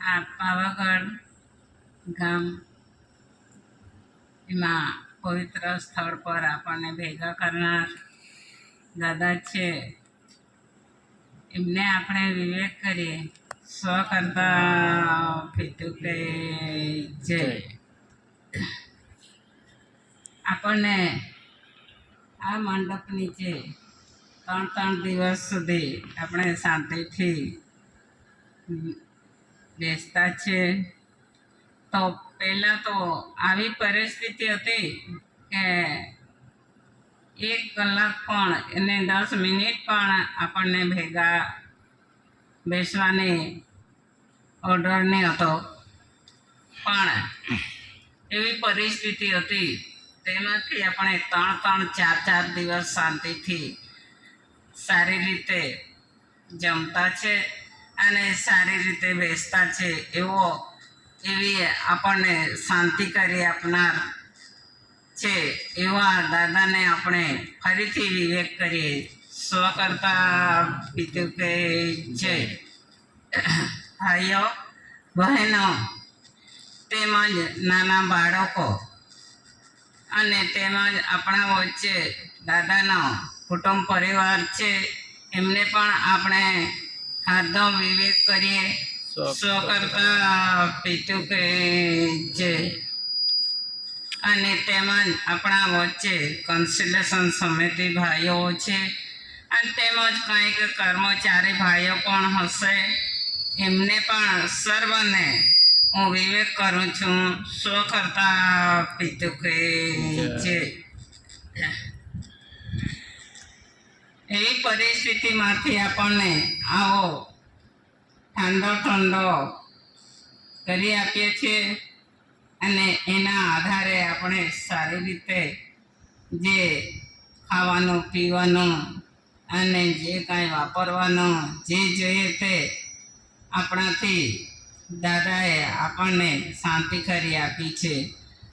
આ પાવાગઢ ગામ એમાં પવિત્ર સ્થળ પર આપણને ભેગા કરનાર દાદા છે. એમને આપણે વિવેક કરીએ. સ્વ કરતા પિતૃકે જય. આપણને આ મંડપ નીચે 3 દિવસ સુધી આપણે શાંતિથી બેસતા છે. તો પહેલાં તો આવી પરિસ્થિતિ હતી કે 1 કલાક પણ એને 10 મિનિટ પણ આપણને ભેગા બેસવાની ઓર્ડર નહીં હતો. પણ એવી પરિસ્થિતિ હતી તેમાંથી આપણે 3-4 દિવસ શાંતિથી સારી રીતે જમતા છે અને સારી રીતે બેસતા છે. એવી આપણને શાંતિ કરી આપનાર છે એવા દાદાને આપણે ફરીથી વિવેક કરીએ. સ્વ કરતા પિતૃકે જય. ભાઈઓ બહેનો તેમજ નાના બાળકો અને તેમજ આપણા વચ્ચે દાદાનો કુટુંબ પરિવાર છે. એમને પણ આપણે હાર્દો વિવેક કરીએ. સ્વ કરતા પિતૃકે જય. અને તેમજ આપણા વચ્ચે કન્સલેશન સમિતિ ભાઈઓ છે અને તેમજ કંઈક કર્મચારી ભાઈઓ પણ હશે. એમને પણ સર્વને હું વિવેક કરું છું. સ્વ કરતા પિતૃકે જય. એવી પરિસ્થિતિમાંથી આપણને આવો ઠંડો કરી આપીએ છીએ અને એના આધારે આપણે સારી રીતે જે ખાવાનું પીવાનું અને જે કાંઈ વાપરવાનું જે જોઈએ તે આપણાથી દાદાએ આપણને શાંતિ કરી આપી છે.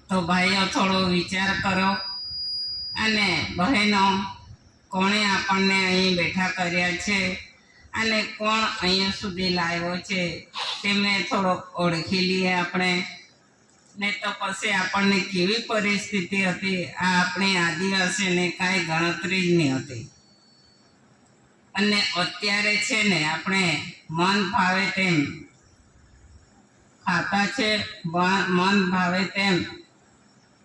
તો ભાઈઓ થોડો વિચાર કરો અને બહેનો કોણે આપણને અહીં બેઠા કર્યા છે અને કોણ અહીંયા સુધી લાવ્યો છે તેમને થોડોક ઓળખી લઈએ આપણે. ને તો પછી આપણને કેવી પરિસ્થિતિ હતી. આ આપણી આદિવાસીને કાંઈ ગણતરી જ નહીં હતી. અને અત્યારે છે ને આપણે મન ભાવે તેમ ખાતા છે, મન ભાવે તેમ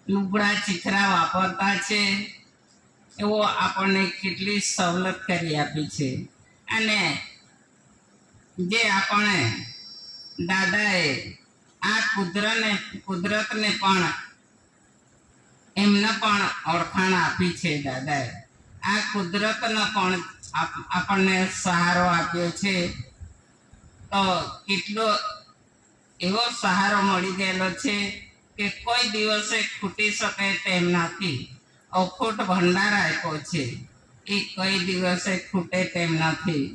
લુગડા ચીથરા વાપરતા છે. એવો આપણને કેટલી સવલત કરી આપી છે. અને જે આપણે દાદાએ આ કુદરતને પણ એમને પણ ઓળખાણ આપી છે. દાદાએ આ કુદરતનો પણ આપણને સહારો આપ્યો છે. તો કેટલો એવો સહારો મળી ગયેલો છે કે કોઈ દિવસે ખૂટી શકે તેમ નથી. અખૂટ ભંડાર આપ્યો છે એ કઈ દિવસે ખૂટે તેમ નથી.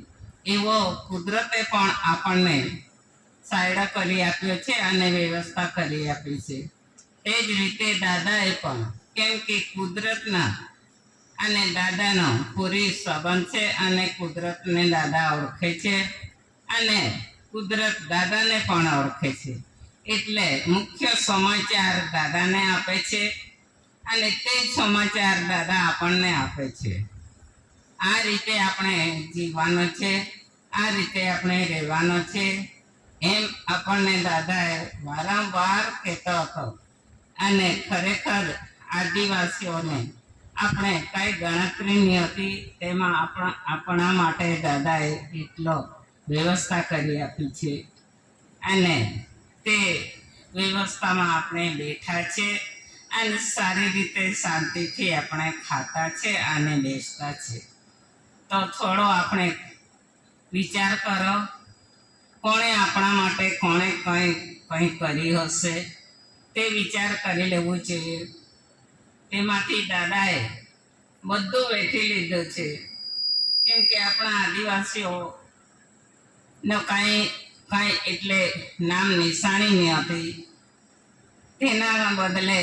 એવો કુદરતે પણ આપણને સાયડા કરી આપ્યો છે અને વ્યવસ્થા કરી આપી છે. તે જ રીતે દાદાએ પણ, કેમ કે કુદરતના અને દાદાનો પૂરી સંબંધ છે અને કુદરતને દાદા ઓળખે છે અને કુદરત દાદાને પણ ઓળખે છે. એટલે મુખ્ય સમાચાર દાદાને આપે છે અને તે સમાચાર દાદા આપણને આપે છે. આ રીતે આપણે જીવવાનો છે, આ રીતે આપણે રહેવાનો છે એમ આપણને દાદાએ વારંવાર કહેતો હતો. અને ખરેખર આદિવાસીઓને આપણે કઈ ગણતરી નહીં હતી. તેમાં આપણા માટે દાદાએ એટલો વ્યવસ્થા કરી આપી છે અને તે વ્યવસ્થામાં આપણે બેઠા છે અને સારી રીતે શાંતિથી આપણે ખાતા છે અને બેસતા છે. તો થોડો આપણે વિચાર કરો, કોણે આપણા માટે કોણે કંઈ કર્યું હશે તે વિચાર કરી લેવું જોઈએ. તેમાંથી દાદાએ બધું વેઠી લીધું છે. કેમ કે આપણા આદિવાસીઓનો કાંઈ એટલે નામ નિશાની નહીં હતી. તેના બદલે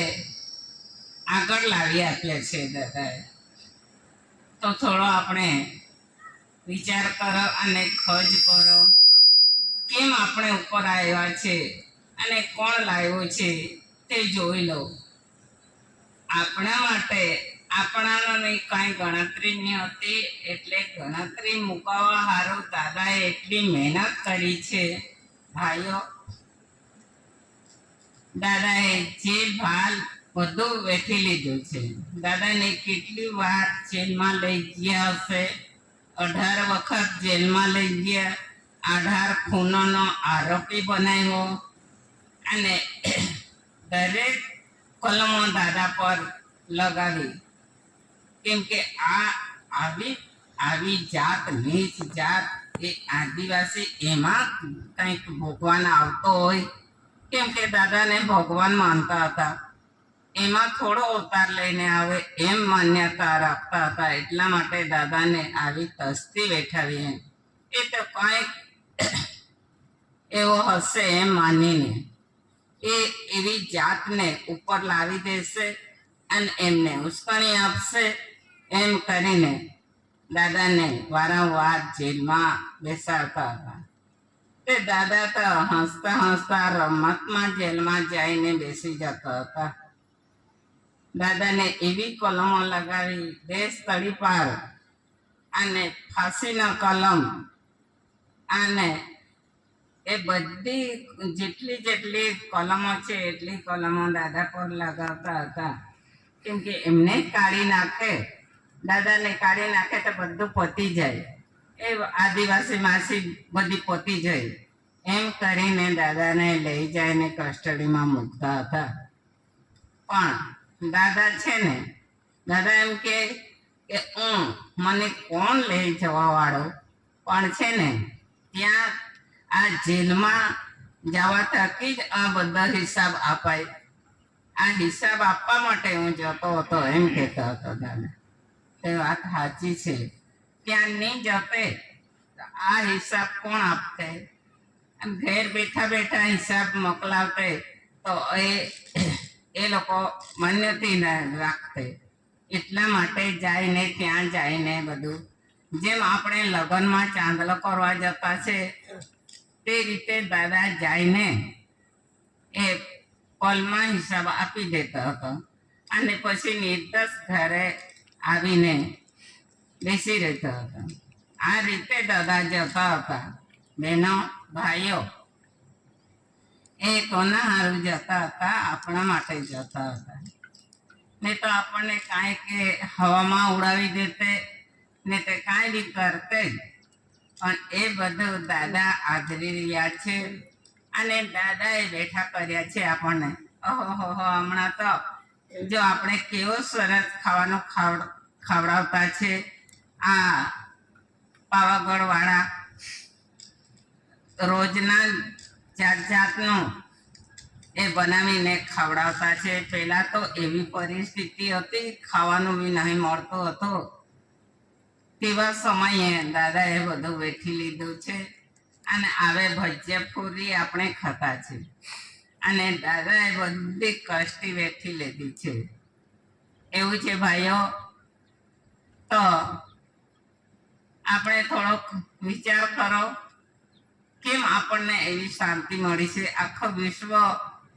આગળ લાવી આપ્યા છે દાદાએ. તો થોડો આપણે વિચાર કરો અને ખર્ચ કરો. કેમ આપણે ઉપર આવ્યા છે અને કોણ લાવ્યો છે તે જોઈ લો. આપણા માટે આપણાની કાંઈ ગણતરી નહીં હતી, એટલે ગણતરી મુકાવવા હારું દાદાએ એટલી મહેનત કરી છે ભાઈઓ. દાદાએ જે ભાલ બધું વેઠી લીધું છે. દાદાને કેટલી વાર જેલમાં લઈ ગયા હશે, 18 વખત જેલમાં લઈ ગયા, 18 ખૂનોનો આરોપી બનાવ્યો અને દરેક કલમો દાદા પર લગાવી. કેમ કે આવી જાત, નીચ જાત, એ આદિવાસી, એમાં કંઈક ભગવાન આવતો હોય. કેમ કે દાદાને ભગવાન માનતા હતા, એમાં થોડો અવતાર લઈને આવે એમ માન્યતા રાખતા હતા. એટલા માટે દાદાને આવી તસ્તી બેઠાવી. એ તો કંઈક એવો હશે એમ માનીને એ એવી જાતને ઉપર લાવી દેશે અને એમને ઉશ્કેરણી આપશે એમ કરીને દાદાને વારંવાર જેલમાં બેસાડતા હતા. તે દાદા તો હસતા હસતા રમતમાં જેલમાં જઈને બેસી જતા હતા. દાદાને એવી કલમો લગાવી, દેશ તડીપાર અને ફાંસીના કલમ, અને એ બધી જેટલી કલમો છે એટલી કલમો દાદા પર લગાવતા હતા. કેમ કે એમને કાઢી નાખે, દાદાને કાઢી નાખે તો બધું પતી જાય, એ આદિવાસી માસી બધી પતી જાય એમ કરીને દાદાને લઈ જઈને કસ્ટડીમાં મૂકતા હતા. પણ દાદા છે ને, દાદા એમ કે મને કોણ લઈ જવા વાળો, પણ છે ને ત્યાં આ જેલમાં જવા થકી જ આ બધા હિસાબ અપાય. આ હિસાબ આપવા માટે હું જતો હતો એમ કહેતો હતો દાદા. તે વાત સાચી છે. ત્યાં નહીં જતે આ હિસાબ કોણ આપતે? ઘેર બેઠા બેઠા હિસાબ મોકલાવતે તો એ લોકો માન્યતી રાખતે. એટલા માટે જઈને ત્યાં જઈને બધું, જેમ આપણે લગ્નમાં ચાંદલો કરવા જતા છે તે રીતે દાદા જઈને એ પલમાં હિસાબ આપી દેતો હતો અને પછી નિર્દોષ ઘરે આવીને બેસી રહેતો હતો. આ રીતે દાદા જતા હતા. બહેનો ભાઈઓ, એ કોના હારું જતા હતા? આપણા માટે જતા હતા. નહીં તો આપણને કાંઈ કે હવામાં ઉડાવી દેતે ને તે કાંઈ બી કરતે જ. પણ એ બધું દાદા આદરી રહ્યા છે અને દાદાએ બેઠા કર્યા છે આપણને. ઓહો, હમણાં તો જો આપણે કેવો સરસ ખાવાનું ખવડાવતા છે. આ પાવાગઢ વાળા રોજના જાતનું એ બનાવીને ખવડાવતા છે. પહેલાં તો એવી પરિસ્થિતિ હતી, ખાવાનું બી નહીં મળતું હતું. તેવા સમયે દાદાએ બધું વેઠી લીધું છે અને આવે ભજીયા પૂરી આપણે ખાતા છે. અને દાદાએ બધી કષ્ટી વેઠી લીધી છે. એવું છે ભાઈઓ. તો આપણે થોડોક વિચાર કરો, કેમ આપણને એવી શાંતિ મળી છે? આખો વિશ્વ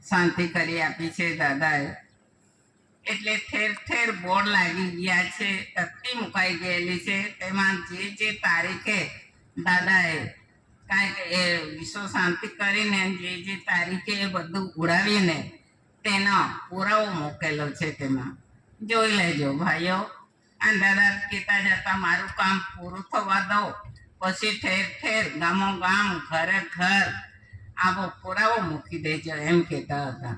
શાંતિ કરી આપી છે દાદાએ. એટલે ઠેર ઠેર બોર્ડ લાગી ગયા છે, તકતી મુકાઈ ગયેલી છે. તેમાં જે તારીખે દાદાએ કાંઈક એ વિશ્વ શાંતિ કરીને જે તારીખે એ બધું ઉડાવીને તેનો પુરાવો મૂકેલો છે. તેમાં જોઈ લેજો ભાઈઓ. આ દાદા કહેતા જતા, મારું કામ પૂરું થવા દો, પછી ઠેર ઠેર ગામો ગામ, ઘરે ઘર આવો પુરાવો મૂકી દેજો એમ કહેતા હતા.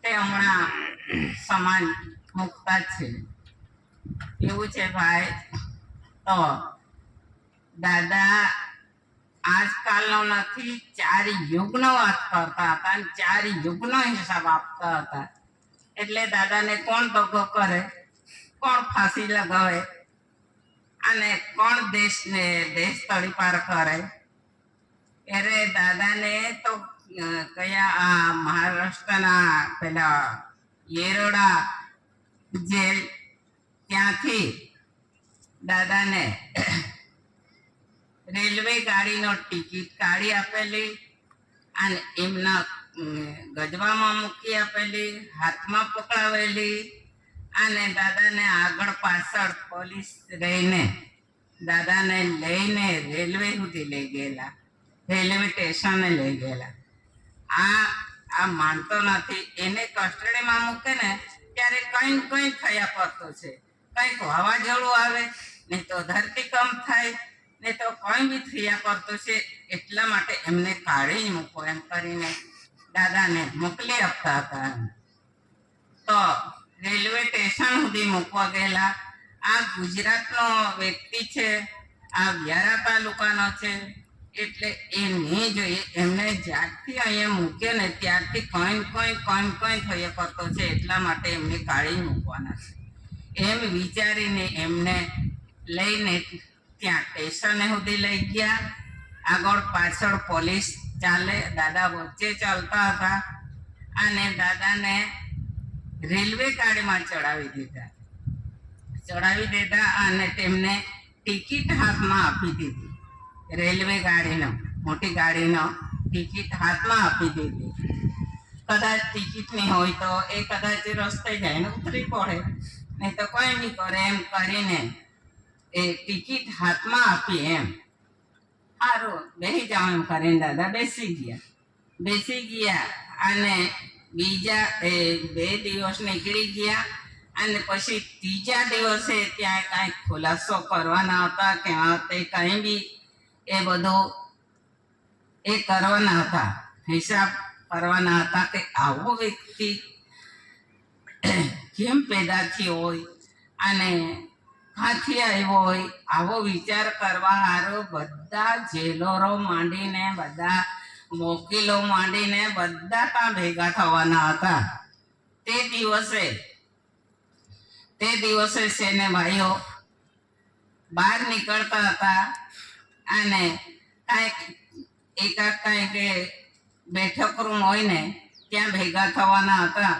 તે હમણાં સમાજ મુકતા છે. એવું છે ભાઈ. તો દાદા આજકાલનો નથી, 4 યુગનો વાત કરતા હતા અને 4 યુગનો હિસાબ આપતા હતા. એટલે દાદાને કોણ દગો કરે, કોણ ફાંસી લગાવે અને કોણ દેશ તડીપાર કરે? અરે દાદાને તો કયા મહારાષ્ટ્રના પેલા येरोडा જેલ, ત્યાંથી દાદાને રેલવે ગાડીનો ટિકિટ કાઢી આપેલી અને એમના ગજવામાં મૂકી આપેલી, હાથમાં પકડાવેલી અને દાદાને આગળ પાછળ પોલીસ રહીને દાદાને લઈને રેલવે સુધી લઈ ગયેલા, રેલવે સ્ટેશને લઈ ગયેલા. આ માનતો નથી. એને કસ્ટડીમાં મૂકે ને ત્યારે કંઈ કંઈ થયા કરતું છે. કંઈક વાવાઝોડું આવે, નહીં તો ધરતીકંપ થાય, નહીં તો કંઈ બી થયા કરતું છે. એટલા માટે એમને કાઢી જ મૂકો એમ કરીને દાદાને મોકલી આપતા હતા. તો રેલવે સ્ટેશન સુધી મૂકવા ગયેલા. આ ગુજરાતનો વ્યક્તિ છે, આ વ્યારા તાલુકાનો છે, એટલે એ નહીં જોઈએ. એમને જ્યારથી અહીંયા મૂકે ને ત્યારથી કંઈ થયા કરતો છે. એટલા માટે એમને કાઢી મૂકવાના છે એમ વિચારીને એમને લઈને ત્યાં સ્ટેશને સુધી લઈ ગયા. આગળ પાછળ પોલીસ ચાલે, દાદા વચ્ચે ચાલતા હતા અને દાદાને રેલવે ગાડીમાં ચડાવી દીધા અને તેમને ટિકિટ હાથમાં આપી દીધી. રેલવે ગાડીનો, મોટી ગાડીનો ટિકિટ હાથમાં આપી દીધી. કદાચ ટિકિટ નહીં હોય તો એ કદાચ રસ્તે જઈને ઉતરી પડે, નહીં તો કોઈ નહીં કરે એમ કરીને એ ટિકિટ હાથમાં આપી. એમ સારું બેસી જાઓ એમ કરીને દાદા બેસી ગયા અને બીજા 2 દિવસ નીકળી ગયા અને પછી ત્રીજા દિવસે ત્યાં કાંઈક ખુલાસો કરવાના હતા કે તે કંઈ બી એ બધું એ કરવાના હતા, હિસાબ કરવાના હતા કે આવો વ્યક્તિ કેમ પેદા થયો હોય અને ક્યાંથી આવ્યો હોય. આવો વિચાર કરવા હારો બધા જેલરો માંડીને, બધા વકીલો માંડીને બધા ત્યાં ભેગા થવાના હતા. તે દિવસે છે ને ભાઈઓ બહાર નીકળતા હતા અને કાંઈક બેઠક રૂમ હોય ને ત્યાં ભેગા થવાના હતા.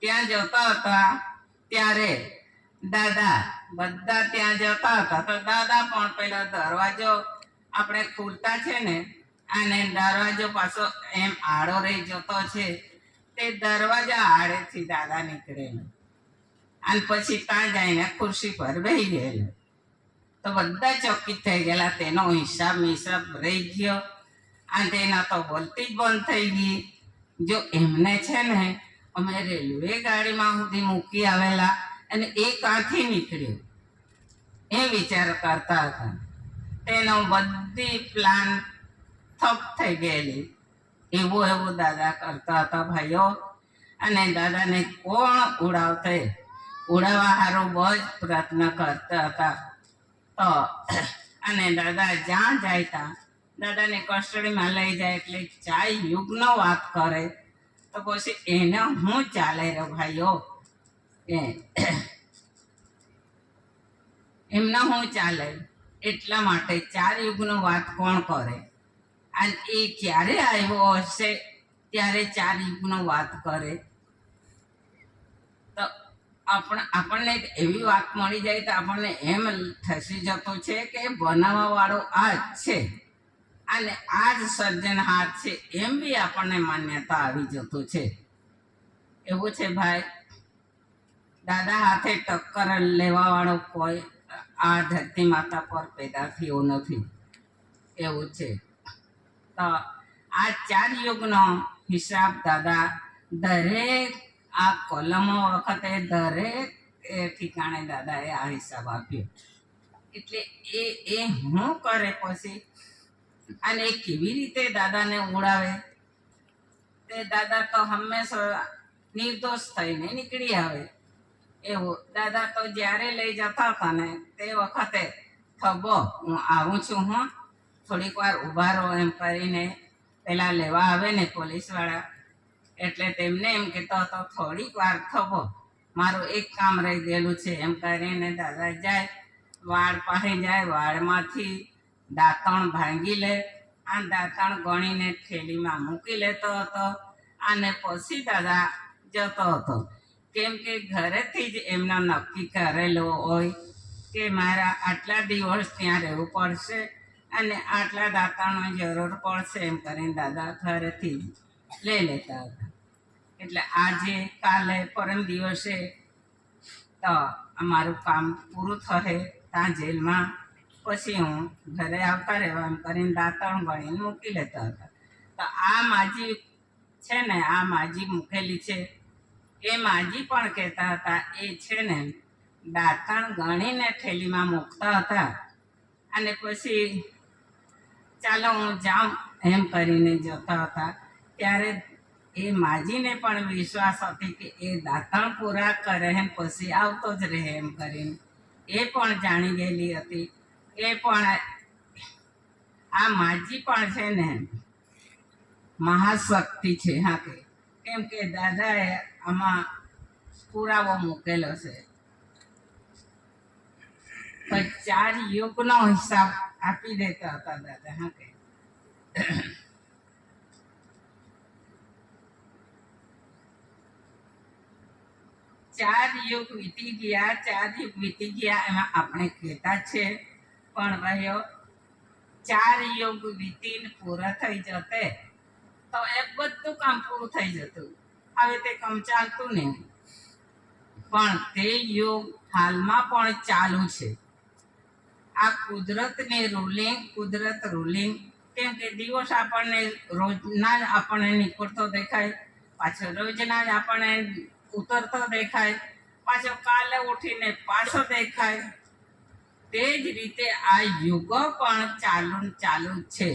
ત્યાં જતા હતા ત્યારે દાદા બધા ત્યાં જતા હતા. તો દાદા પણ પેલો દરવાજો આપણે ખુલતા છે ને અને દરવાજો પાછો એમ આડો રહી જતો છે, તે દરવાજા આડેથી દાદા નીકળેલા અને પછી ત્યાં જઈને ખુરશી પર બેસી ગયેલા. તો બધા ચોકી થઈ ગયેલા. તેનો હિસાબ રહી ગયો અને તેના તો બોલતી જ બંધ થઈ ગઈ. જો એમને છે ને અમે રેલવે ગાડીમાં સુધી મૂકી આવેલા અને એ ક્યાંથી નીકળ્યો એ વિચાર કરતા હતા. તેનો બધી પ્લાન થપ થઈ ગયેલી. એવું દાદા કરતા હતા ભાઈઓ. અને દાદાને કોણ ઉડાવવા સારું બહુ જ પ્રયત્ન કરતા હતા. તો અને દાદા જ્યાં જાય ત્યાં દાદાને કસ્ટડીમાં લઈ જાય એટલે ચાય યુગનો વાત કરે તો પછી એને હું ચાલે રે ભાઈઓ, એમના હું ચાલે. એટલા માટે 4 યુગનો વાત કોણ કરે અને એ ક્યારે આવ્યો હશે ત્યારે 4 યુગનો વાત કરે. તો આપણને એવી વાત મળી જાય તો આપણને એમ થસી જતું છે કે બનાવવા વાળો આ જ છે અને આ જ સર્જનહાર છે, એમ બી આપણને માન્યતા આવી જતું છે. એવું છે ભાઈ, દાદા હાથે ટક્કર લેવા વાળો કોઈ આ ધરતી માતા પર પેદા થયો નથી. એવું છે. તો આ 4 યુગનો હિસાબ દાદા દરેક આ કોલમો વખતે દરેક ઠીકાણે દાદાએ આ હિસાબ આપ્યો. એટલે એ શું કરે પછી અને એ કેવી રીતે દાદાને ઉડાવે, તે દાદા તો હંમેશા નિર્દોષ થઈને નીકળી આવે. એવું દાદા તો જ્યારે લઈ જતા હતા ને તે વખતે થબો હું આવું છું, હું થોડીક વાર ઊભા રહો એમ કરીને પેલા લેવા આવે ને પોલીસવાળા, એટલે તેમને એમ કહેતો હતો થોડીક વાર થબો, મારું એક કામ રહી ગયેલું છે એમ કરીને દાદા જાય, વાળ પાસે જાય, વાળમાંથી દાંતણ ભાંગી લે, આ દાંતણ ગણીને થેલીમાં મૂકી લેતો હતો અને પછી દાદા જતો હતો. કેમ કે ઘરેથી જ એમનો નક્કી કરેલો હોય કે મારા આટલા દિવસ ત્યાં રહેવું પડશે અને આટલા દાંતણની જરૂર પડશે એમ કરીને દાદા ઘરેથી લઈ લેતા હતા. એટલે આજે કાલે પરમ દિવસે તો અમારું કામ પૂરું થશે ત્યાં જેલમાં, પછી હું ઘરે આવતા રહેવા એમ કરીને દાંતણ ગણીને મૂકી લેતા હતા. તો આ માજી છે ને, આ માજી મૂકેલી છે, એ માજી પણ કહેતા હતા એ છે ને દાંતણ ગણીને થેલીમાં મૂકતા હતા અને પછી ચાલો હું જાઉં એમ કરીને જતા હતા. ત્યારે એ માજીને પણ વિશ્વાસ હતી કે એ દાંતણ પૂરા કરે ને પછી આવતો જ રહે એમ કરીને એ પણ જાણી ગયેલી હતી. એ પણ આ માજી પણ છે ને મહાશક્તિ છે. હા, કેમ કે દાદાએ આમાં પુરાવો મૂકેલો છે. 4 યુગનો હિસાબ આપી દેતા હતા દાદા. હા, કે 4 યુગ વીતી ગયા, 4 યુગ વીતી ગયા એમાં આપણે કહેતા છે, પણ ભાઈઓ 4 યુગ વીતીને પૂરા થઈ જતે તો એ બધું કામ પૂરું થઈ જતું. હવે તે કામ ચાલતું નહીં, પણ તે યુગ હાલમાં પણ ચાલુ છે. આ કુદરતની રૂલિંગ કેમ કે દિવસ આપણને રોજના જ આપણને નીકળતો દેખાય, પાછો રોજના જ આપણને ઉતરતો દેખાય, પાછો કાલે ઉઠીને પાછો દેખાય. તે જ રીતે આ યુગો પણ ચાલુ છે.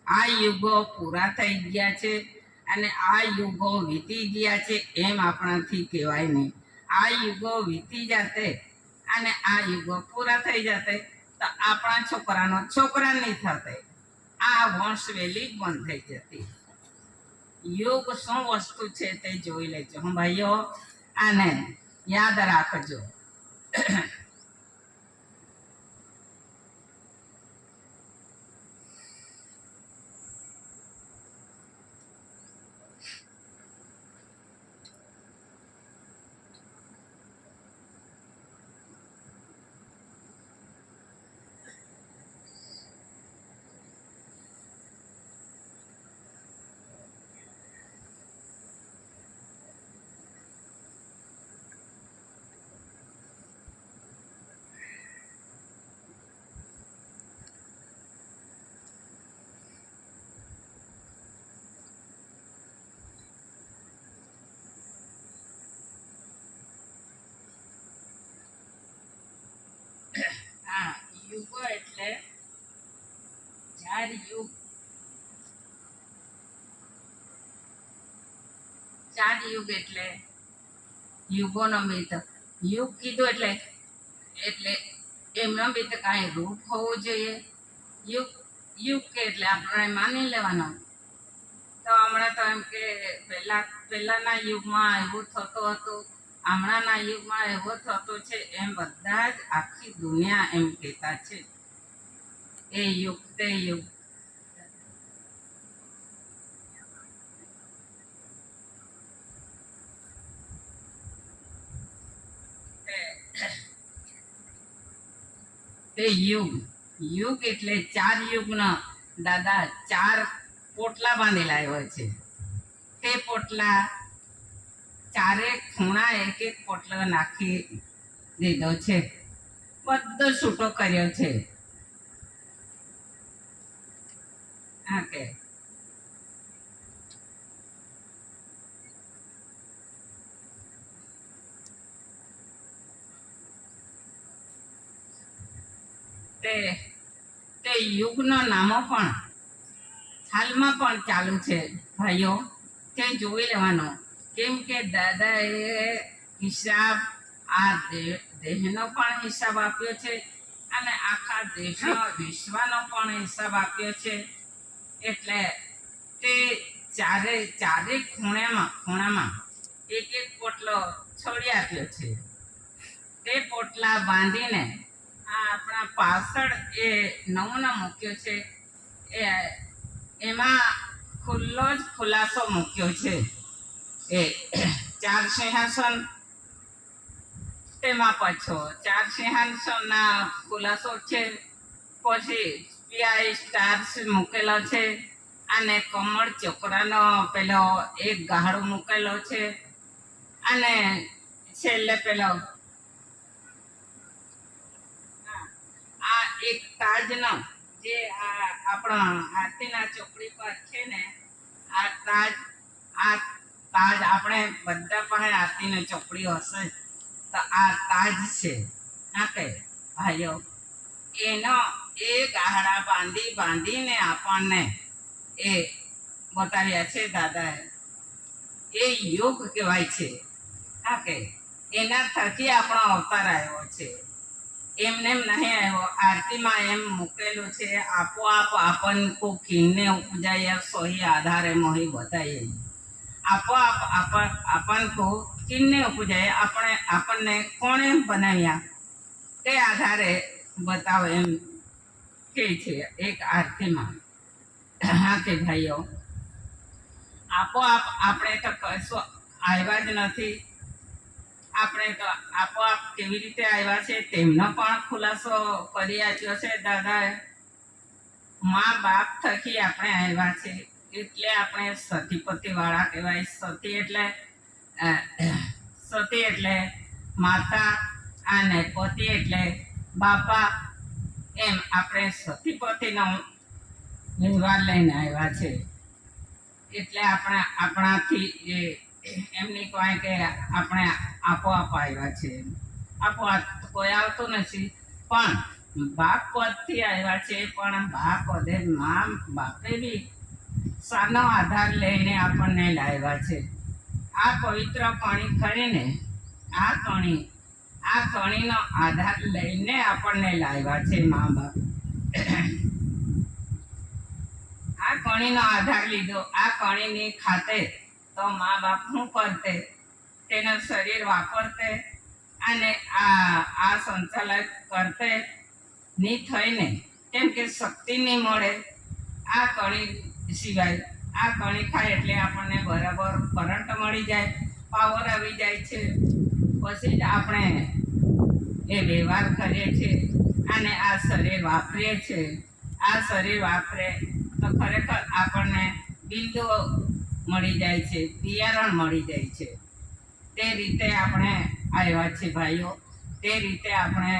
આ યુગો પૂરા થઈ ગયા છે અને આ યુગો વીતી ગયા છે એમ આપણાથી કહેવાય નહીં. આ યુગો વીતી જતે અને આ યુગો પૂરા થઈ જતે તો આપણા છોકરાનો છોકરા નહીં થતે. આ વંશવેલી બંધ થઈ જતી. યુગ શું વસ્તુ છે તે જોઈ લેજો હું ભાઈઓ, આને યાદ રાખજો. હા, યુગો એટલે 4 યુગ. 4 યુગ એટલે યુગોનો મિત. યુગ કીધું એટલે એમનો બી તો કાંઈ રૂપ હોવું જોઈએ. યુગ કે એટલે આપણે માની લેવાનો. તો હમણાં તો એમ કે પહેલાના યુગમાં એવું થતું હતું, હમણાંના યુગમાં એવો થતો છે, એમ બધા જ આખી દુનિયા એમ કહેતા છે. એ યુગ તે યુગ. તે યુગ એટલે 4 યુગના દાદા 4 પોટલા બાંધેલા હોય છે. તે પોટલા ચારે ખૂણા એક પોટલો નાખી દીધો છે, બધો છૂટો કર્યો છે. હા, કે તે યુગનો નામો પણ હાલમાં પણ ચાલુ છે ભાઈઓ, તે જોઈ લેવાનો. કેમ કે દાદાએ હિસાબ આ દેહનો પણ હિસાબ આપ્યો છે અને આખા દેશનો વિશ્વનો પણ હિસાબ આપ્યો છે. એટલે તે ચારે ખૂણામાં એક પોટલો છોડી આપ્યો છે. તે પોટલા બાંધીને આ આપણા પાછળ એ નમૂનો મૂક્યો છે. એમાં ખુલાસો મૂક્યો છે. એ 4 સિંહાસન, તેમાં પાછો 4 સિંહાસનના ખુલાસો છે. પછી પીઆઈ સ્ટાર્સ મૂકેલો છે અને કમળ ચોકડાનો પેલો એક ગાહડો મૂકેલો છે અને છેલ્લે પેલો આ એક તાજનો જે આ આપણા આરતીના ચોકડી પર છે ને આ તાજ આપણે બધા પાસે આરતીની ચોકડી હશે તો આ તાજ છે હા કે ભાઈઓ એનો એ ગાહડા બાંધીને આપણને એ બતાવ્યા છે દાદાએ. એ યોગ કહેવાય છે હા કે એના થકી આપણો અવતાર આવ્યો છે. એમને એમ નહીં આવ્યો. આરતીમાં એમ મૂકેલું છે આપોઆપ આપન કો કિન્ને ઉપજાય સોહી આધારે મોહી બતાઈએ. આપોઆપ આપન કો કિન્ને ઉપજાય આપણને કોણે બનાવ્યા તે આધારે બતાવો એમ કે છે એક આરતીમાં હા કે ભાઈઓ આપોઆપ આપણે તો કશું આવ્યા જ નથી. આપણે તો આપોઆપ કેવી રીતે આવ્યા છે તેમનો પણ ખુલાસો કરી આપ્યો છે દાદાએ. મા બાપ થકી આપણે આવ્યા છે એટલે આપણે સતીપતિ વાળા કહેવાય. સતી એટલે માતા અને પતિ એટલે બાપા. એમ આપણે સતીપતિનો વ્યવહાર લઈને આવ્યા છે એટલે આપણાથી એમની કહેવાય કે આપણે આપોઆપ આવ્યા છે. આપોઆપ કોઈ આવતું નથી પણ બાપ પદથી આવ્યા છે. પણ બાપ પદે મા બાપે બી સાનો આધાર લઈને આપણને લાવ્યા છે. આ પવિત્ર કણી ખરીને આ કણીનો આધાર લઈને આપણને લાવ્યા છે મા બાપ. આ કણીનો આધાર લીધો. આ કણીની ખાતે તો મા બાપ શું કરતે તેનું શરીર વાપરતે અને આ સંચાલક કરતે ની થઈને કેમ કે શક્તિ નહીં મળે આ કણી સિવાય. આ કણી ખાય એટલે આપણને બરાબર કરંટ મળી જાય, પાવર આવી જાય છે. પછી જ આપણે એ વ્યવહાર કરીએ છીએ અને આ શરીર વાપરીએ છીએ. આ શરીર વાપરે તો ખરેખર આપણને બિંદુઓ મળી જાય છે, બિયારણ મળી જાય છે. તે રીતે આપણે આવ્યા છે ભાઈઓ. તે રીતે આપણે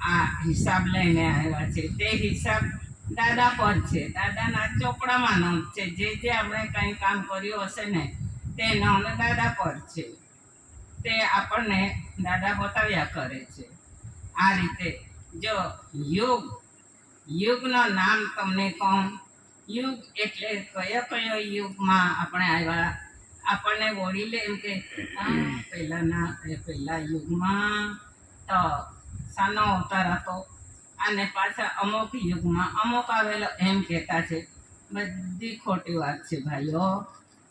આ હિસાબ લઈને આવ્યા છે. તે હિસાબ દાદા પર છે, દાદાના ચોપડામાં નોંધ છે. જે આપણે કંઈ કામ કર્યું હશે ને તે નોંધ દાદા પર છે. તે આપણને દાદા બતાવ્યા કરે છે. આ રીતે જો યુગનું નામ તમને કહું. યુગ એટલે કયો યુગમાં આપણે આવ્યા. આપણને વડીલે એમ કે પહેલા યુગમાં તો સાનો અવતાર હતો અને પાછા અમુક યુગમાં અમુક આવેલો એમ કહેતા છે. બધી ખોટી વાત છે ભાઈઓ.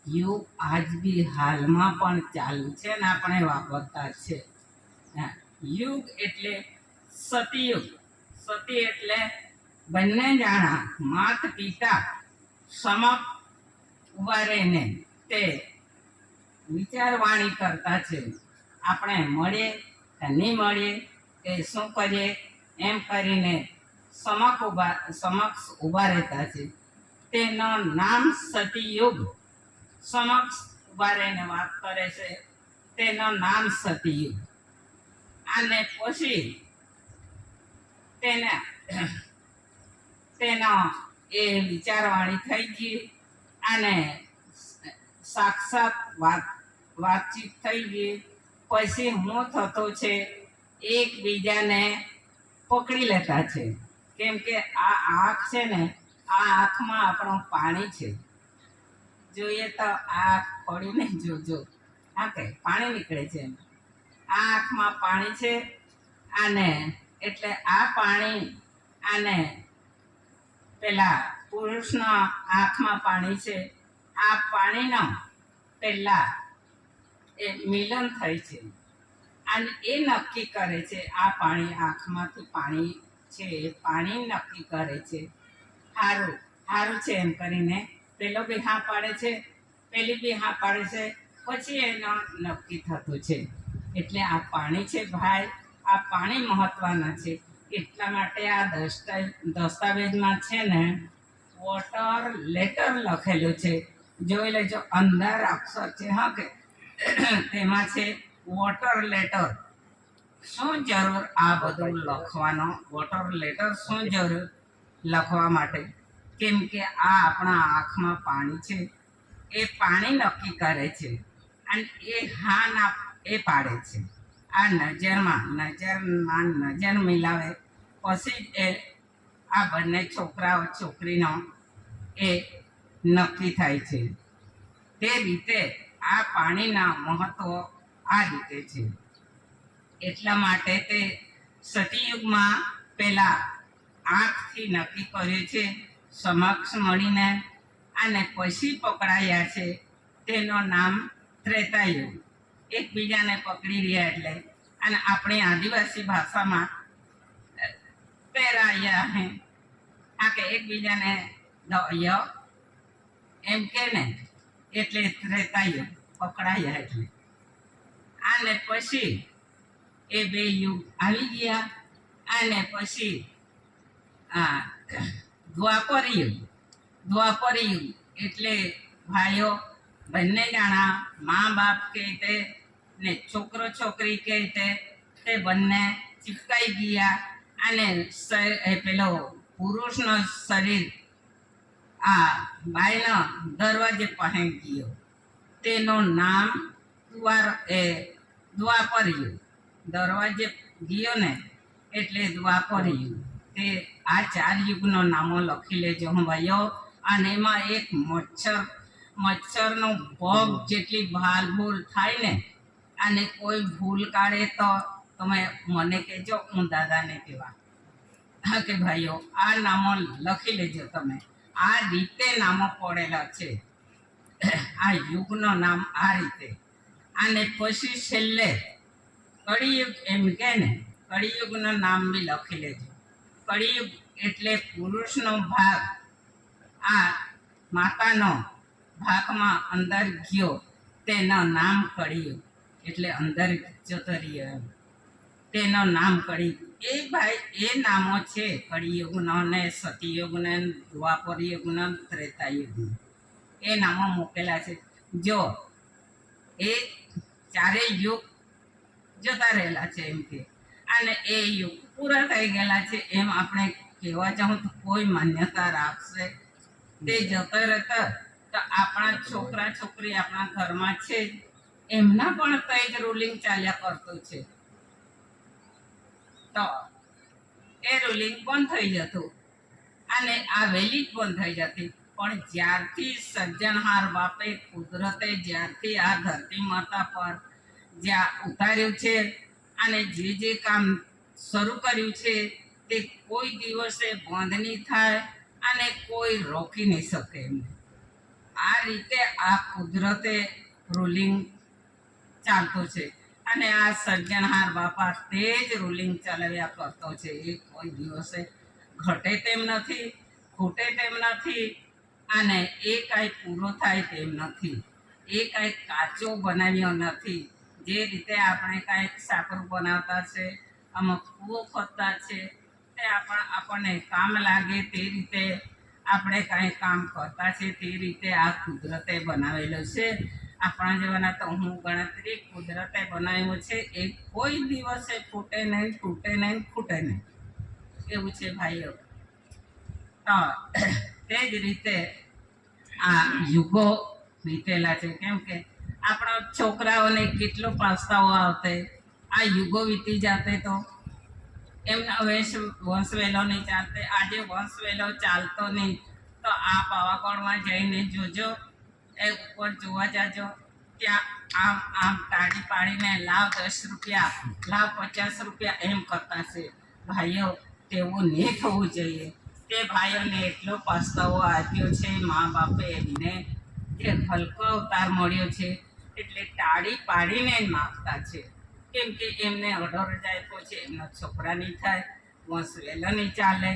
યુગ આજ બી હાલમાં પણ ચાલુ છે ને આપણે વાપરતા છે. યુગ એટલે સતયુગ. સતી એટલે બંને જાણા માત પિતા સમક્ષ ઉભા રહીને તે વિચારવાણી કરતા છે. આપણે મળીએ કે નહીં મળીએ કે શું કરીએ એમ કરીને સમક્ષ ઊભા રહેતા છે. તેનું નામ સતયુગ. સમક્ષ ઊભા રહીને વાત કરે છે તેનું નામ સતયુગ. અને પછી તેનો એ વિચારવાણી થઈ ગઈ અને સાક્ષાત વાતચીત થઈ ગઈ. પછી હું થતો છે એકબીજાને પકડી લેતા છે. કેમ કે આ આંખ છે ને આ આંખમાં આપણું પાણી છે. જોઈએ તો આ આંખ ખોલીને જોજો હા કે પાણી નીકળે છે. આ આંખમાં પાણી છે અને એટલે આ પાણી અને પેલા પુરુષના આંખમાં પાણી છે. આ પાણીનો પહેલા એ મિલન થાય છે અને એ નક્કી કરે છે. આ પાણી આંખમાંથી પાણી છે એ પાણી નક્કી કરે છે સારું સારું છે એમ કરીને પેલો બી હા પાડે છે, પેલી બી હા પાડે છે. પછી એનો નક્કી થતું છે. એટલે આ પાણી છે ભાઈ, આ પાણી મહત્વના છે. એટલા માટે આ દસ્તાવેજમાં છે ને વોટર લેટર લખેલું છે. જોઈ લેજો, અંદર અક્ષર છે હા કે તેમાં છે વોટર લેટર. શું જરૂર આ બધું લખવાનો? વોટર લેટર શું જરૂર લખવા માટે? કેમ કે આ આપણા આંખમાં પાણી છે, એ પાણી નક્કી કરે છે અને એ હા ના એ પાડે છે. આ નજર મિલાવે પછી એ આ બંને છોકરાઓ છોકરીનો એ નક્કી થાય છે. તે રીતે આ પાણીના મહત્વ આ રીતે છે. એટલા માટે તે સતયુગમાં પેલા આંખથી નક્કી કર્યું છે સમક્ષ મળીને, અને પછી પકડાયા છે તેનું નામ ત્રેતાયુગ. એકબીજાને પકડી રહ્યા એટલે, અને આપણી આદિવાસી ભાષામાં પેરાયા હે આ કે એકબીજાને ય એમ કે ને, એટલે ત્રેતાયુગ પકડાયા એટલે. અને પછી એ બે યુગ આવી ગયા, અને પછી આ દ્વાપર યુગ. દ્વાપર યુગ એટલે ભાઈઓ બંને જણા મા બાપ કહે તે ને છોકરો છોકરી કહે તે બંને ચિપકાઈ ગયા, અને પેલો પુરુષનો શરીર આ બાયના દરવાજે પહોંચી ગયો. તેનું નામ દ્વાપર યુગ. દરવાજે ગયો ને એટલે દ્વાપર યુગ. તે આ 4 યુગનો નામો લખી લેજો હું ભાઈઓ. અને એમાં એક મચ્છરનો પગ જેટલી ભૂલ થાય ને, અને કોઈ ભૂલ કાઢે તો તમે મને કહેજો, હું દાદાને કહેવા. હા કે ભાઈઓ, આ નામો લખી લેજો તમે. આ રીતે નામો પડેલા છે. આ યુગનો નામ આ રીતે. અને પછી છેલ્લે કળિયુગ એમ કે ને, કળિયુગનું નામ બી લખી લેજો. કળિયુગ એટલે પુરુષનો ભાગ આ માતાનો ભાગમાં અંદર ગયો, તેનું નામ કળિયુગ. એટલે અંદર જતો રહ્યો એમ, તેનું નામ કળિયુગ. એ ભાઈ એ નામો છે કળિયુગનો ને સતયુગને દ્વાપર યુગનો ત્રેતાયુગનો. એ નામો મૂકેલા છે. જો એ 4 યુગ જતા રહેલા છે એમ કે, અને એ યુગ પૂરા થઈ ગયેલા છે એમ આપણે કહેવા જાઉં તો કોઈ માન્યતા રાખશે તે જતો રહેતા તો આપણા છોકરા છોકરી આપણા ઘરમાં છે એમના પણ તો જ રૂલિંગ ચાલ્યા કરતું છે, તો એ રૂલિંગ બંધ થઈ જતું અને આ વેલી જ બંધ થઈ જતી. પણ જ્યારથી સર્જનહાર બાપે કુદરતે જ્યારથી આ ધરતી માતા પર જ્યાં ઉતાર્યું છે અને જે કામ શરૂ કર્યું છે તે કોઈ દિવસે બંધ નહીં થાય અને કોઈ રોકી નહીં શકે એમ. આ રીતે આ કુદરતે રૂલિંગ ચાલતો છે અને આ સર્જનહાર બાપા તે જ રૂલિંગ ચલાવ્યા કરતો છે. એ કોઈ દિવસે ઘટે તેમ નથી, ખૂટે તેમ નથી, અને એ કાંઈ પૂરો થાય તેમ નથી. એ કાંઈ કાચો બનાવ્યો નથી. જે રીતે આપણે કાંઈક સાકરું બનાવતા છે, અમુક કૂવો ખોદતા છે, તે આપણને કામ લાગે તે રીતે આપણે કાંઈ કામ કરતા છે, તે રીતે આ કુદરતે બનાવેલું છે. આપણા જેવાના તો હું ગણતરી કુદરતે બનાવ્યું છે. એ કોઈ દિવસે ફૂટે નહીં, તૂટે નહીં, ખૂટે નહીં. એવું છે ભાઈઓ. તો તે જ રીતે આ યુગો વીતેલા છે. કેમ કે આપણા છોકરાઓને કેટલો પાસ્તાઓ આવતે, આ યુગો વીતી જાતે તો એમના વંશવેલો નહીં ચાલતે. આજે વંશવેલો ચાલતો નહીં તો આ પાવાગઢમાં જઈને જોજો, એ ઉપર જોવા જાજો, ત્યાં આમ આમ તાળી પાડીને લાવ 10 રૂપિયા, લાવ 50 રૂપિયા એમ કરતા છે. ભાઈઓ તેવું નહીં થવું જોઈએ. તે ભાઈઓને એટલો પસ્તાવો આપ્યો છે મા બાપે એમને, જે હલકો અવતાર મળ્યો છે એટલે તાળી પાડીને જ માગતા છે. કેમ કે એમને 18 આપ્યો છે, એમનો છોકરા નહીં થાય, વંશવેલો નહીં ચાલે,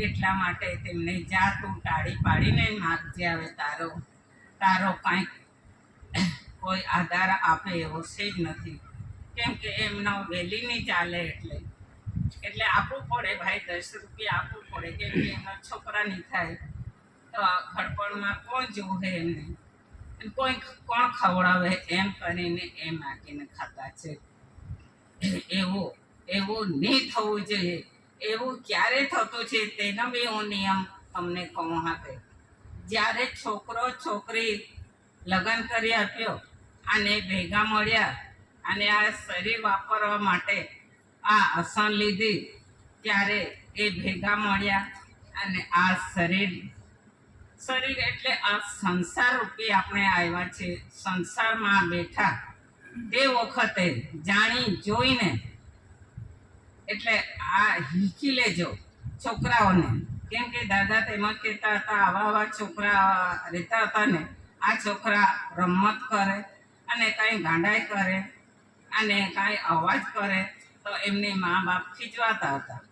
એટલા માટે તેમને જા તું તાળી પાડીને જ માગજે. હવે તારો કાંઈક કોઈ આધાર આપે એવો છે જ નથી. કેમ કે એમનો વેલી નહીં ચાલે એટલે એટલે આપવું પડે ભાઈ, 10 રૂપિયા આપવું પડે, કેમ કે એમના છોકરા નહીં થાય તો આ ઘડપણમાં કોણ જોવે એમને, અને કોઈ કોણ ખવડાવે એમ કરીને એમ આકીને ખાતા છે. એવું એવું નહીં થવું જોઈએ. એવું ક્યારે થતું છે તેનો બી હું નિયમ તમને કહું આપે. જ્યારે છોકરો છોકરી લગ્ન કરી આપ્યો અને ભેગા મળ્યા અને આ શરીર વાપરવા માટે આ અસન લીધી, ત્યારે એ ભેગા મળ્યા અને આ શરીર શરીર એટલે આ સંસાર રૂપી આપણે આવ્યા છે, સંસારમાં બેઠા તે વખતે જાણી જોઈને, એટલે આ શીખી લેજો છોકરાઓને. કેમ કે દાદા તેમાં કહેતા હતા આવા આવા છોકરા રહેતા હતા ને, આ છોકરા રમત કરે અને કાંઈ ગાંડાઈ કરે અને કાંઈ અવાજ કરે તો એમને મા બાપ ખીજવાતા હતા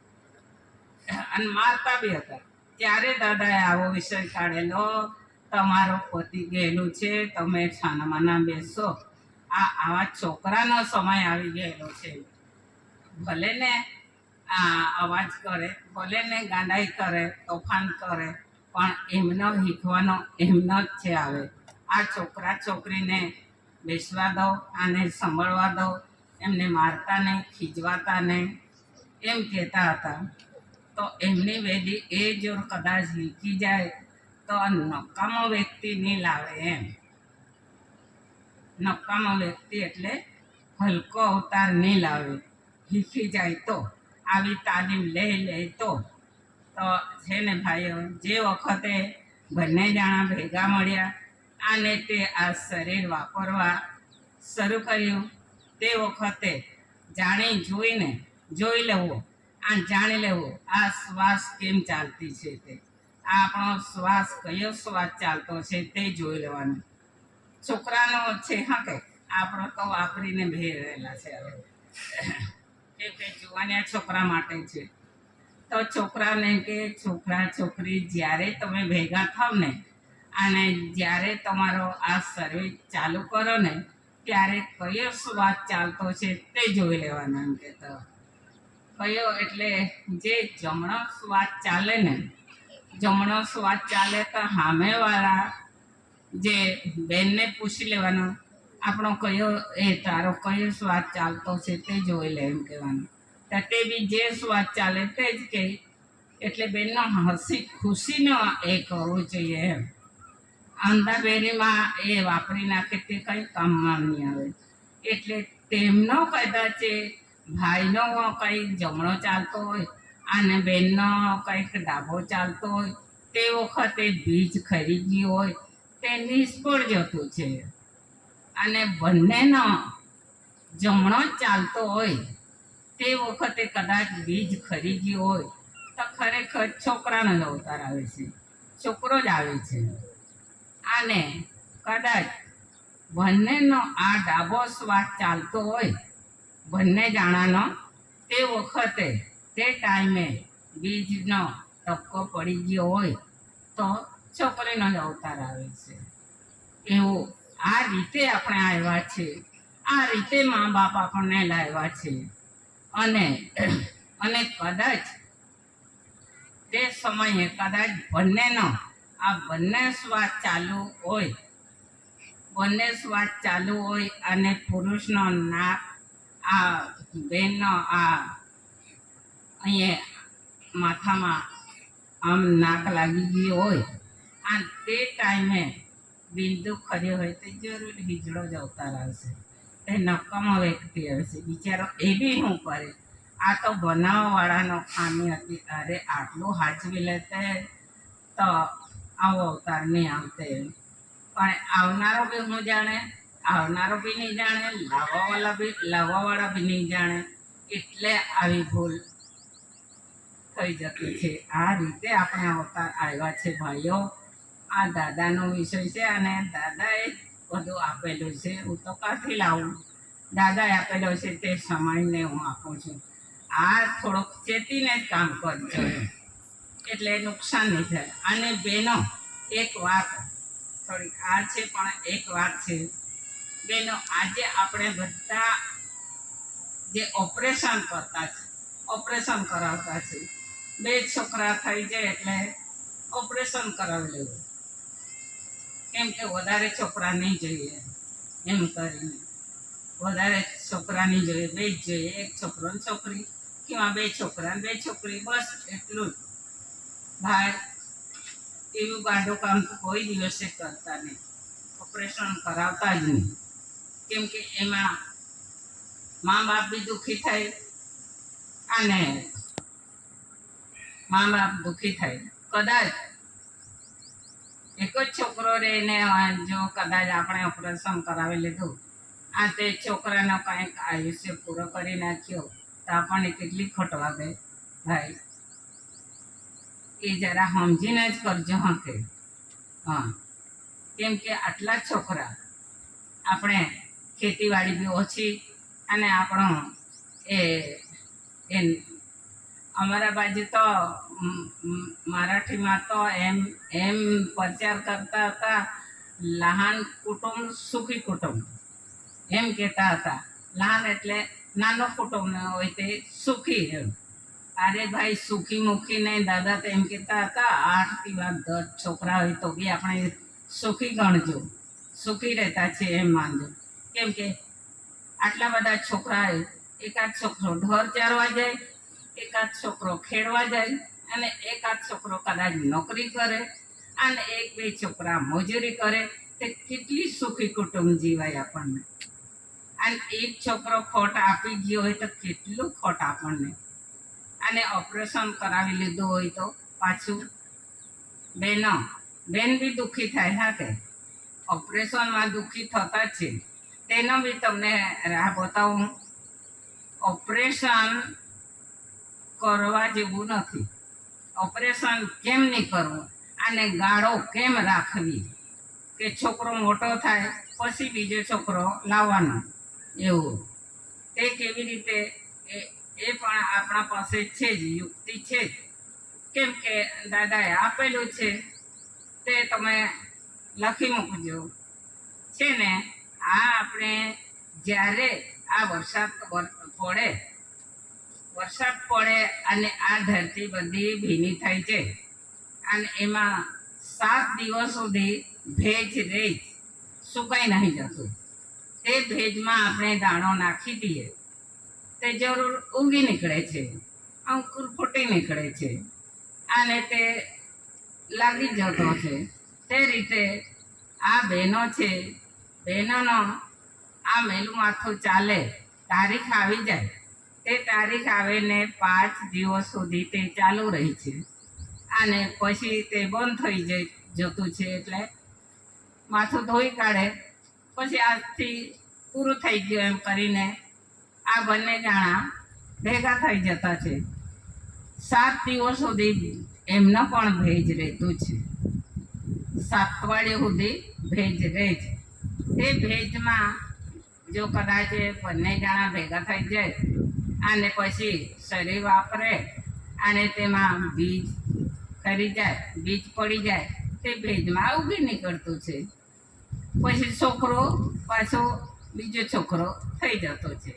અને મારતા બી હતા. ત્યારે દાદાએ આવો વિષય કાઢેલો, તમારો પતિ ગયેલું છે, તમે છાનામાના બેસો, આવા છોકરાનો સમય આવી ગયેલો છે. ભલે ને આ અવાજ કરે, ભલે ને ગાંડાઈ કરે, તોફાન કરે, પણ એમનો શીખવાનો એમનો જ છે. આવે આ છોકરા છોકરીને બેસવા દો અને સંભળવા દો, એમને મારતા નહીં, ખીજવાતા નહીં, એમ કહેતા હતા. તો એમની વેદી એ જો કદાચ શીખી જાય તો નકામો વ્યક્તિ નહીં લાવે એમ. નકામો વ્યક્તિ એટલે હલકો અવતાર નહીં લાવે. શીખી જાય તો, આવી તાલીમ લે તો છે ને ભાઈઓ, જે વખતે બંને જણા ભેગા મળ્યા અને તે આ શરીર વાપરવા શરૂ કર્યું, તે વખતે જોઈ લેવું આ જાણી લેવું આ શ્વાસ કેમ ચાલતી છે તે, આપણો શ્વાસ કયો શ્વાસ ચાલતો છે તે જોઈ લેવાનું. છોકરાનો છે હા કે આપણો તો વાપરીને ભેરેલા છે. હવે કેમ કે જોવાના છોકરા માટે છે. તો છોકરાને કે છોકરા છોકરી જ્યારે તમે ભેગા થાવ ને અને જ્યારે તમારો આ સર્વિસ ચાલુ કરો ને, ત્યારે કયો શ્વાસ ચાલતો છે તે જોઈ લેવાનો. એમ કહેતો કયો એટલે જે જમણો શ્વાસ ચાલે ને, જમણો શ્વાસ ચાલે તો સામેવાળા જે બેનને પૂછી લેવાનું, આપણો કયો તારો કયો શ્વાસ ચાલતો છે તે જોઈ લે એમ કહેવાનું. તો તે બી જે શ્વાસ ચાલે તે જ કહે. એટલે બેનનો હસી ખુશીનો એ કરવું જોઈએ એમ. અંધાબેરીમાં એ વાપરી નાખે તે કંઈ કામમાં નહીં આવે. એટલે તેમનો કદાચ ભાઈનો કંઈક જમણો ચાલતો હોય અને બેનનો કંઈક ડાબો ચાલતો હોય, તે વખતે બીજ ખરી ગયું હોય તે નિષ્ફળ જતું છે. અને બંનેનો જમણો ચાલતો હોય તે વખતે કદાચ બીજ ખરી ગયું હોય તો ખરેખર છોકરાનો જ અવતાર આવે છે, છોકરો જ આવે છે. અને કદાચ બંનેનો આ ડાબો શ્વાસ ચાલતો હોય બંને જાણાનો, તે વખતે તે ટાઈમે બીજનો ટપકો પડી ગયો હોય તો છોકરીનો જ અવતાર આવે છે. એવું આ રીતે આપણે આવ્યા છે, આ રીતે મા બાપ આપણને લાવ્યા છે. અને કદાચ તે સમયે કદાચ બંનેનો આ બંને શ્વાસ ચાલુ હોય અને પુરુષનો નાક આ બેનનો આ અહીંયા માથામાં આમ નાક લાગી ગયું હોય અને તે ટાઈમે બિંદુ ખરી હોય તો જરૂર હિજડો જ અવતાર આવશે. તે નકામો વ્યક્તિ આવશે બિચારો. એ બી શું કરે, આ તો બનાવવાવાળાનો ખામી હતી. અરે આટલું હાચવી લેતે તો આવો અવતાર નહીં આવતે. પણ આવનારો બી હું જાણે, આવનારો બી નહીં જાણે, લાવવાવાળા બી નહીં જાણે. એટલે આવી ભૂલ થઈ જતી છે. આ રીતે આપણે અવતાર આવ્યા છે ભાઈઓ. આ દાદાનો વિષય છે અને દાદાએ બધું આપેલું છે. હું તો કાંથી લાવું, દાદાએ આપેલો છે તે સમયને હું આપું છું. આ થોડોક ચેતીને જ કામ કરજો એટલે નુકસાન નહીં થાય. અને બેનો એક વાત થોડીક આ છે, પણ એક વાત છે બેનો, આજે આપણે બધા જે ઓપરેશન કરતા છે ઓપરેશન કરાવતા છે. 2 છોકરા થઈ જાય એટલે ઓપરેશન કરાવી લેવું, કેમ કે વધારે છોકરા નહીં જોઈએ એમ કરીને. વધારે છોકરા નહીં જોઈએ, 2 જ જોઈએ, 1 છોકરો ને છોકરી, કેવા 2 છોકરા ને 2 છોકરી, બસ એટલું જ. ભાઈ એવું ગાંડું કામ તો કોઈ દિવસે કરતા નહીં, ઓપરેશન કરાવતા જ નહીં, કેમ કે એમાં મા બાપ બી દુઃખી થાય અને મા બાપ દુઃખી થાય. કદાચ એક જ છોકરો રહીને જો કદાચ આપણે ઓપરેશન કરાવી લીધું, આ તે છોકરાનો કંઈક આયુષ્ય પૂરો કરી નાખ્યો, તો આપણને કેટલી ખોટ વાગે ભાઈ. એ જરા સમજીને જ કરજો હકે. હા, કેમ કે આટલા જ છોકરા, આપણે ખેતીવાડી બી ઓછી અને આપણો એ એ અમારા બાજુ તો મરાઠીમાં તો એમ એમ પ્રચાર કરતા હતા, લહાન કુટુંબ સુખી કુટુંબ એમ કહેતા હતા. લહાન એટલે નાનો કુટુંબ હોય તે સુખી એમ. અરે ભાઈ, સુખી મુખી નહીં, દાદા તો એમ કહેતા હતા 8 થી 10 છોકરા હોય તો બી આપણે સુખી ગણજો, સુખી રહેતા છે એમ માનજો. કેમ કે આટલા બધા છોકરા હોય, એકાદ છોકરો ઢોર ચારવા જાય, એકાદ છોકરો ખેડવા જાય, અને એકાદ છોકરો કદાચ નોકરી કરે, અને 1-2 છોકરા મજૂરી કરે, તે કેટલી સુખી કુટુંબ જીવાય આપણને. અને એક છોકરો ખોટ આપી ગયો હોય તો કેટલું ખોટ આપણને. અને ઓપરેશન કરાવી લીધું હોય તો પાછું બેન બી દુઃખી થાય. હા કે ઓપરેશનમાં દુઃખી થતા જ છે, તેનો બી તમને રાહ બતાવું. ઓપરેશન કરવા જેવું નથી. ઓપરેશન કેમ નહીં કરવું અને ગાળો કેમ રાખવી કે છોકરો મોટો થાય પછી બીજો છોકરો લાવવાનો, એવું તે કેવી રીતે એ પણ આપણા પાસે છે જ, યુક્તિ છે જ. કેમ કે દાદાએ આપેલું છે તે તમે લખી મૂકજો. છે ને, આ આપણે જ્યારે આ વરસાદ પડે અને આ ધરતી બધી ભીની થઈ જાય અને એમાં 7 દિવસ સુધી ભેજ રહે, સુકાઈ નહીં જતું. તે ભેજમાં આપણે દાણો નાખી દઈએ, તે જરૂર ઉગી નીકળે છે, અંકુર ફૂટી નીકળે છે અને તે લાગી જતો છે. તે રીતે આ બહેનો છે, બહેનોનો આ મેલું માથું ચાલે, તારીખ આવી જાય, તે તારીખ આવીને 5 દિવસ સુધી તે ચાલુ રહી છે અને પછી તે બંધ થઈ જતું છે. એટલે માથું ધોઈ કાઢે, પછી આજથી પૂરું થઈ ગયું એમ કરીને આ બંને જણા ભેગા થઈ જતા છે. 7 દિવસ સુધી એમનો પણ ભેજ રહેતું છે, 7 અઠવાડિયા સુધી ભેજ રહે છે. તે ભેજમાં જો કદાચ બંને જણા ભેગા થઈ જાય અને પછી શરીર વાપરે અને તેમાં બીજ કરી જાય, બીજ પડી જાય, તે ભેજમાં ઉગી નીકળતું છે. પછી છોકરો પાછો બીજો છોકરો થઈ જતો છે.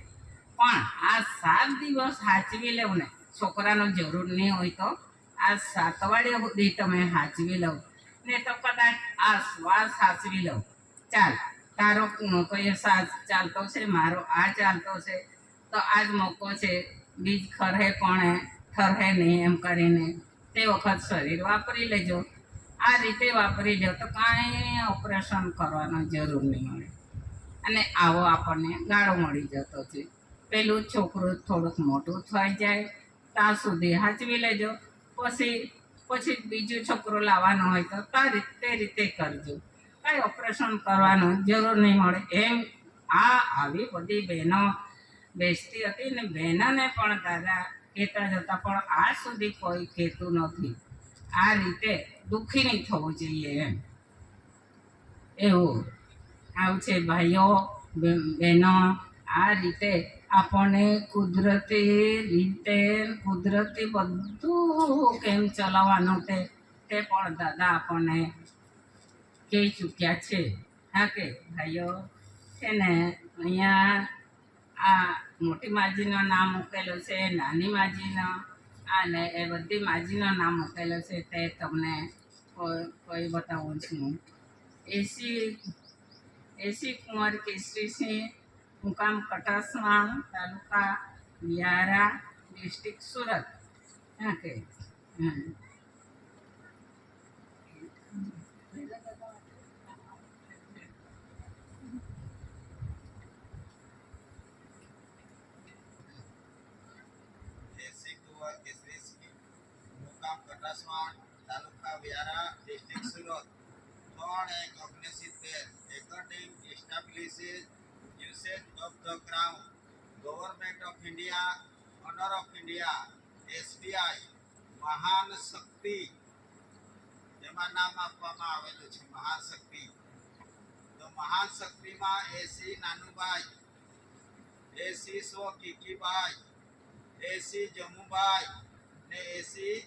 પણ આ 7 દિવસ સાચવી લેવું ને, છોકરાનો જરૂર નહીં હોય તો આ 7 અઠવાડિયા સુધી તમે સાચવી લો ને, તો કદાચ આ શ્વાસ સાચવી લો. ચાલ, તારો કોઈ સાથ ચાલતો છે, મારો આ ચાલતો છે, તો આ જ મોકો છે, બીજ ખરે પણ ઠરે નહીં એમ કરીને તે વખત શરીર વાપરી લેજો. આ રીતે વાપરી લો તો કાંઈ ઓપરેશન કરવાનો જરૂર નહીં મળે અને આવો આપણને ગાળો મળી જતો છે. પેલું છોકરું થોડુંક મોટું થઈ જાય ત્યાં સુધી સાચવી લેજો, પછી બીજું છોકરો લાવવાનો હોય તો તે રીતે કરજો. કાંઈ ઓપરેશન કરવાનું જરૂર નહીં મળે. એમ આવી બધી બહેનો બેસતી હતી ને, બહેનોને પણ દાદા કહેતા જ હતા, પણ આજ સુધી કોઈ કહેતું નથી. આ રીતે દુઃખી નહીં થવું જોઈએ એમ. એવું આવું છે ભાઈઓ બહેનો. આ રીતે આપણને કુદરતી બધું કેમ ચલાવવાનું તે પણ દાદા આપણને કહી ચૂક્યા છે. હા કે ભાઈઓ, છે ને, અહીંયા આ મોટી માજીનું નામ મૂકેલું છે, નાની માજીનું, અને એ બધી માજીનું નામ મૂકેલું છે તે તમને કોઈ બતાવું છું. એસી એસી કુંવર કેસરીસિંહ, મુકામ Katasvan, taluka Vyara, district Surat. Okay. Hmm. એસી કુંવર કેસરીસિંહ, મુકામ Katasvan, taluka Vyara, district Surat. 3/1/1970. According establishes usage of the ground. Government of India, Honor of India, SBI, મહાન શક્તિ, એમાં નામ આપવામાં આવેલું છે મહાન શક્તિ. તો મહાન શક્તિમાં એસી નાનુભાઈ, એસી સો કીકીભાઈ, એસી જમુભાઈ ને એસી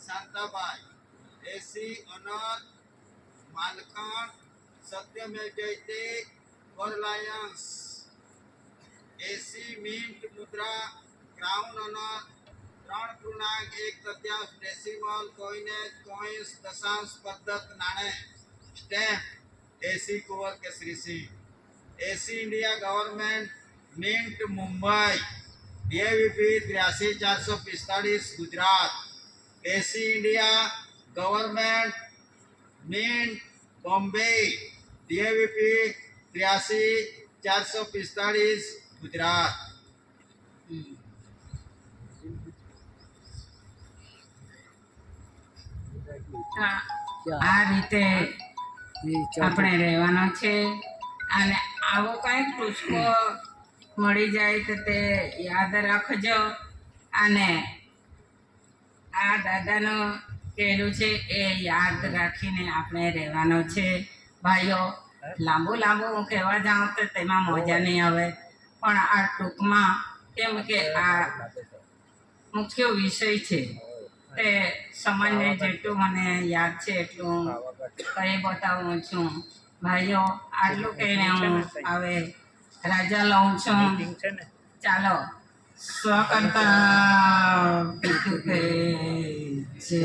શાંતાભાઈ, એસી અનંત માલખણ, સત્યમેવ જયતે, વરલાયન્સ, એસી મિન્ટ મુદ્રા, crown Anant, 3.1 decimal coinage, coins, દશાંશ પદ્ધત નાણે, સ્ટેમ્પ, એસી કુંવર કેસરીસિંહ. એસી India government mint Mumbai, DAVP 83445 Gujarat. એસી India government mint Bombay, DAVP 83445 Gujarat. હમ. આ રીતે આપણે રહેવાનો છે. અને આવો કંઈક ટૂચકો મળી જાય તો તે યાદ રાખજો. અને આ દાદાનું કહેલું છે એ યાદ રાખીને આપણે રહેવાનો છે. ભાઈઓ, લાંબુ હું કહેવા જાઉં તો તેમાં મજા નહીં આવે, પણ આ ટૂંકમાં, કેમ કે આ મુખ્ય વિષય છે, તે સામાન્ય જેટલું મને યાદ છે એટલું કહી બતાવું છું. ભાઈઓ, આટલું કહીને હું હવે રજા લઉં છું. ચાલો, સ્વકર્તા જય.